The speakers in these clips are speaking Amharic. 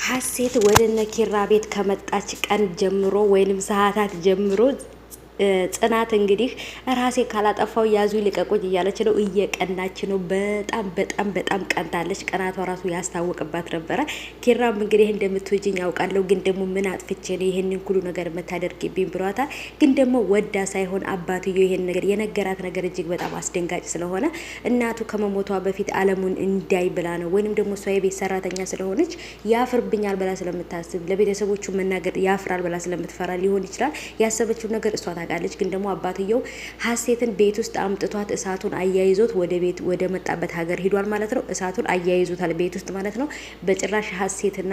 ሀሴት ወደ እነ ኪራ ቤት ከመጣች ቀን ጀምሮ ወይንም ሰዓታት ጀምሮ ጽናት እንግዲህ ራሴ ካላጠፋው ያዙ ልቀቁኝ እያለች ነው። እየቀናች ነው። በጣም በጣም በጣም ቀንታለች። ቀናቷ ራሱ ያስታውቅባት ነበረ። ኪራም እንግዲህ እንደምትወጂኝ ያውቃለሁ፣ ግን ደግሞ ምን አጥፍቼ ነው ይሄንን ሁሉ ነገር የምታደርግብኝ ብሏታል። ግን ደግሞ ወዳ ሳይሆን አባትዮ ይሄን ነገር የነገራት ነገር እጅግ በጣም አስደንጋጭ ስለሆነ እናቱ ከመሞቷ በፊት አለሙን እንዳይ ብላ ነው። ወይንም ደግሞ እሷ የቤት ሰራተኛ ስለሆነች ያፍርብኛል ብላ ስለምታስብ ለቤተሰቦቹ መናገር ያፍራል ብላ ስለምትፈራ ሊሆን ይችላል ያሰበችው ነገር እሷ ታውቃለች። ግን ደግሞ አባትየው ሀሴትን ቤት ውስጥ አምጥቷት እሳቱን አያይዞት ወደ ቤት ወደ መጣበት ሀገር ሂዷል ማለት ነው። እሳቱን አያይዞታል ቤት ውስጥ ማለት ነው። በጭራሽ ሀሴትና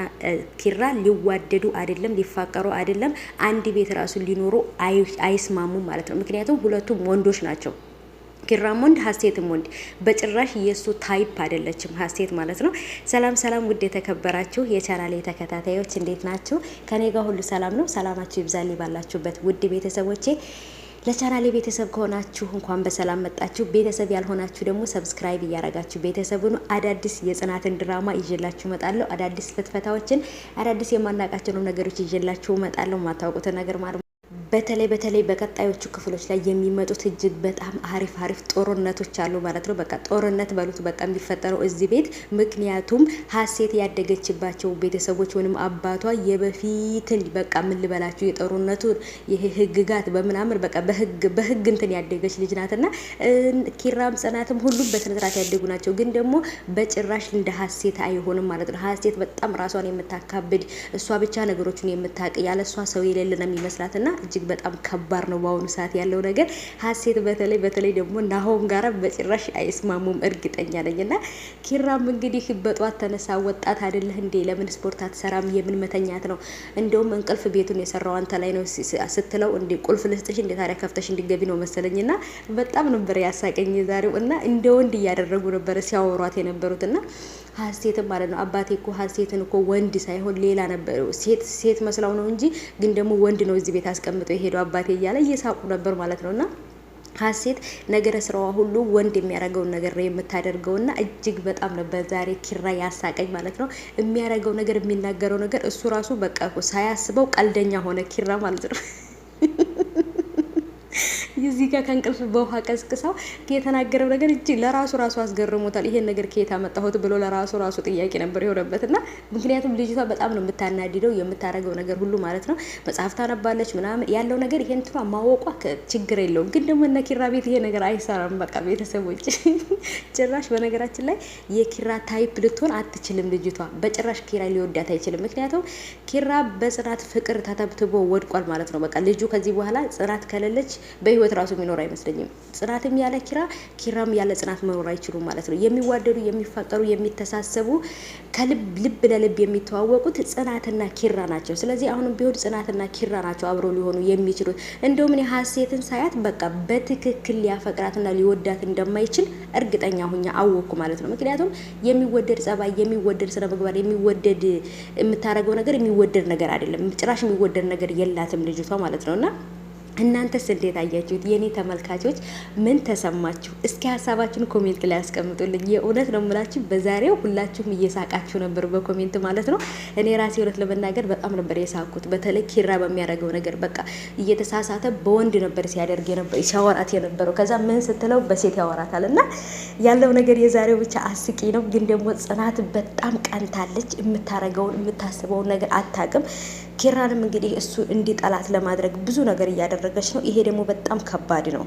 ኪራ ሊዋደዱ አይደለም ሊፋቀሩ አይደለም አንድ ቤት ራሱ ሊኖሩ አይስማሙም ማለት ነው። ምክንያቱም ሁለቱም ወንዶች ናቸው። ኪራም ወንድ ሀሴትም ወንድ፣ በጭራሽ የሱ ታይፕ አይደለችም ሀሴት ማለት ነው። ሰላም ሰላም፣ ውድ የተከበራችሁ የቻናሌ ተከታታዮች እንዴት ናችሁ? ከኔ ጋር ሁሉ ሰላም ነው። ሰላማችሁ ይብዛልኝ ባላችሁበት ውድ ቤተሰቦቼ። ለቻናሌ ቤተሰብ ከሆናችሁ እንኳን በሰላም መጣችሁ። ቤተሰብ ያልሆናችሁ ደግሞ ሰብስክራይብ እያረጋችሁ ቤተሰቡን አዳዲስ የጽናትን ድራማ ይዤላችሁ እመጣለሁ። አዳዲስ ፍትፈታዎችን አዳዲስ የማናውቃቸውን ነገሮች ይዤላችሁ እመጣለሁ። ማታውቁትን ነገር ማለት በተለይ በቀጣዮቹ ክፍሎች ላይ የሚመጡት እጅግ በጣም አሪፍ ጦርነቶች አሉ ማለት ነው። በቃ ጦርነት በሉት በቃ የሚፈጠረው እዚህ ቤት። ምክንያቱም ሀሴት ያደገችባቸው ቤተሰቦች ወይም አባቷ የበፊትን በቃ ምን ልበላችሁ የጦርነቱ ይሄ ህግጋት በምናምን በቃ በህግ እንትን ያደገች ልጅ ናትና ኪራም ጽናትም ሁሉም በስነስርዓት ያደጉ ናቸው። ግን ደግሞ በጭራሽ እንደ ሀሴት አይሆንም ማለት ነው። ሀሴት በጣም ራሷን የምታካብድ እሷ ብቻ ነገሮችን የምታውቅ ያለ እሷ ሰው የሌለ ነው የሚመስላትና እጅግ በጣም ከባድ ነው በአሁኑ ሰዓት ያለው ነገር። ሀሴት በተለይ ደግሞ ናሆም ጋራ በጭራሽ አይስማሙም እርግጠኛ ነኝና ኪራም እንግዲህ በጧት ተነሳ። ወጣት አይደለህ እንዴ? ለምን ስፖርት አትሰራም? የምን መተኛት ነው? እንደውም እንቅልፍ ቤቱን የሰራው አንተ ላይ ነው ስትለው እንዴ ቁልፍ ልስጥሽ እንዴ ታዲያ ከፍተሽ እንዲገቢ ነው መሰለኝና በጣም ነበር ያሳቀኝ ዛሬው። እና እንደ ወንድ እያደረጉ ነበር ሲያወሯት የነበሩትና ሀሴትም ማለት ነው አባቴ እኮ ሀሴትን እኮ ወንድ ሳይሆን ሌላ ነበር ሴት መስላው ነው እንጂ ግን ደግሞ ወንድ ነው እዚህ ቤት አስቀምጦ የሄደው አባቴ እያለ እየሳቁ ነበር ማለት ነውና ሀሴት ነገረ ስራዋ ሁሉ ወንድ የሚያደርገውን ነገር ነው የምታደርገውና እጅግ በጣም ነበር ዛሬ ኪራ ያሳቀኝ ማለት ነው። የሚያደርገው ነገር የሚናገረው ነገር እሱ ራሱ በቃ ሳያስበው ቀልደኛ ሆነ ኪራ ማለት ነው። እዚህ ጋር ከእንቅልፍ በውሃ ቀስቅሳው የተናገረው ነገር እጅ ለራሱ አስገርሞታል። ይሄን ነገር ከየት አመጣሁት ብሎ ለራሱ ጥያቄ ነበር የሆነበትና ምክንያቱም ልጅቷ በጣም ነው የምታናድደው የምታረገው ነገር ሁሉ ማለት ነው። መጽሐፍ ታነባለች ምናምን ያለው ነገር ይሄን ትሯ ማወቋ ችግር የለውም። ግን ደግሞ እነ ኪራ ቤት ይሄ ነገር አይሰራም። በቃ ቤተሰቦች ጭራሽ በነገራችን ላይ የኪራ ታይፕ ልትሆን አትችልም ልጅቷ በጭራሽ ኪራ ሊወዳት አይችልም። ምክንያቱም ኪራ በጽናት ፍቅር ተተብትቦ ወድቋል ማለት ነው። በቃ ልጁ ከዚህ በኋላ ጽናት ከሌለች በህይወት ራሱ የሚኖር አይመስለኝም። ጽናትም ያለ ኪራም ያለ ጽናት መኖር አይችሉም ማለት ነው። የሚዋደዱ የሚፋቀሩ የሚተሳሰቡ ልብ ለልብ የሚተዋወቁት ጽናትና ኪራ ናቸው። ስለዚህ አሁንም ቢሆን ጽናትና ኪራ ናቸው አብረው ሊሆኑ የሚችሉት። እንደውም እኔ ሀሴትን ሳያት በቃ በትክክል ሊያፈቅራትና ሊወዳት እንደማይችል እርግጠኛ ሁኛ አወቅኩ ማለት ነው። ምክንያቱም የሚወደድ ጸባይ፣ የሚወደድ ስነ ምግባር፣ የሚወደድ የምታረገው ነገር የሚወደድ ነገር አይደለም። ጭራሽ የሚወደድ ነገር የላትም ልጅቷ ማለት ነውና እናንተስ እንዴት አያችሁት? የኔ ተመልካቾች ምን ተሰማችሁ? እስኪ ሀሳባችሁን ኮሜንት ላይ አስቀምጡልኝ። የእውነት ነው የምላችሁ በዛሬው ሁላችሁም እየሳቃችሁ ነበር በኮሜንት ማለት ነው። እኔ ራሴ እውነት ለመናገር በጣም ነበር የሳኩት። በተለይ ኪራ በሚያደርገው ነገር በቃ እየተሳሳተ በወንድ ነበር ሲያወራት የነበረው። ከዛ ምን ስትለው በሴት ያወራታል እና ያለው ነገር የዛሬው ብቻ አስቂ ነው። ግን ደግሞ ጽናት በጣም ቀንታለች። የምታረገውን የምታስበውን ነገር አታውቅም። ኪራንም እንግዲህ እሱ እንዲጠላት ለማድረግ ብዙ ነገር እያደረገች ነው። ይሄ ደግሞ በጣም ከባድ ነው።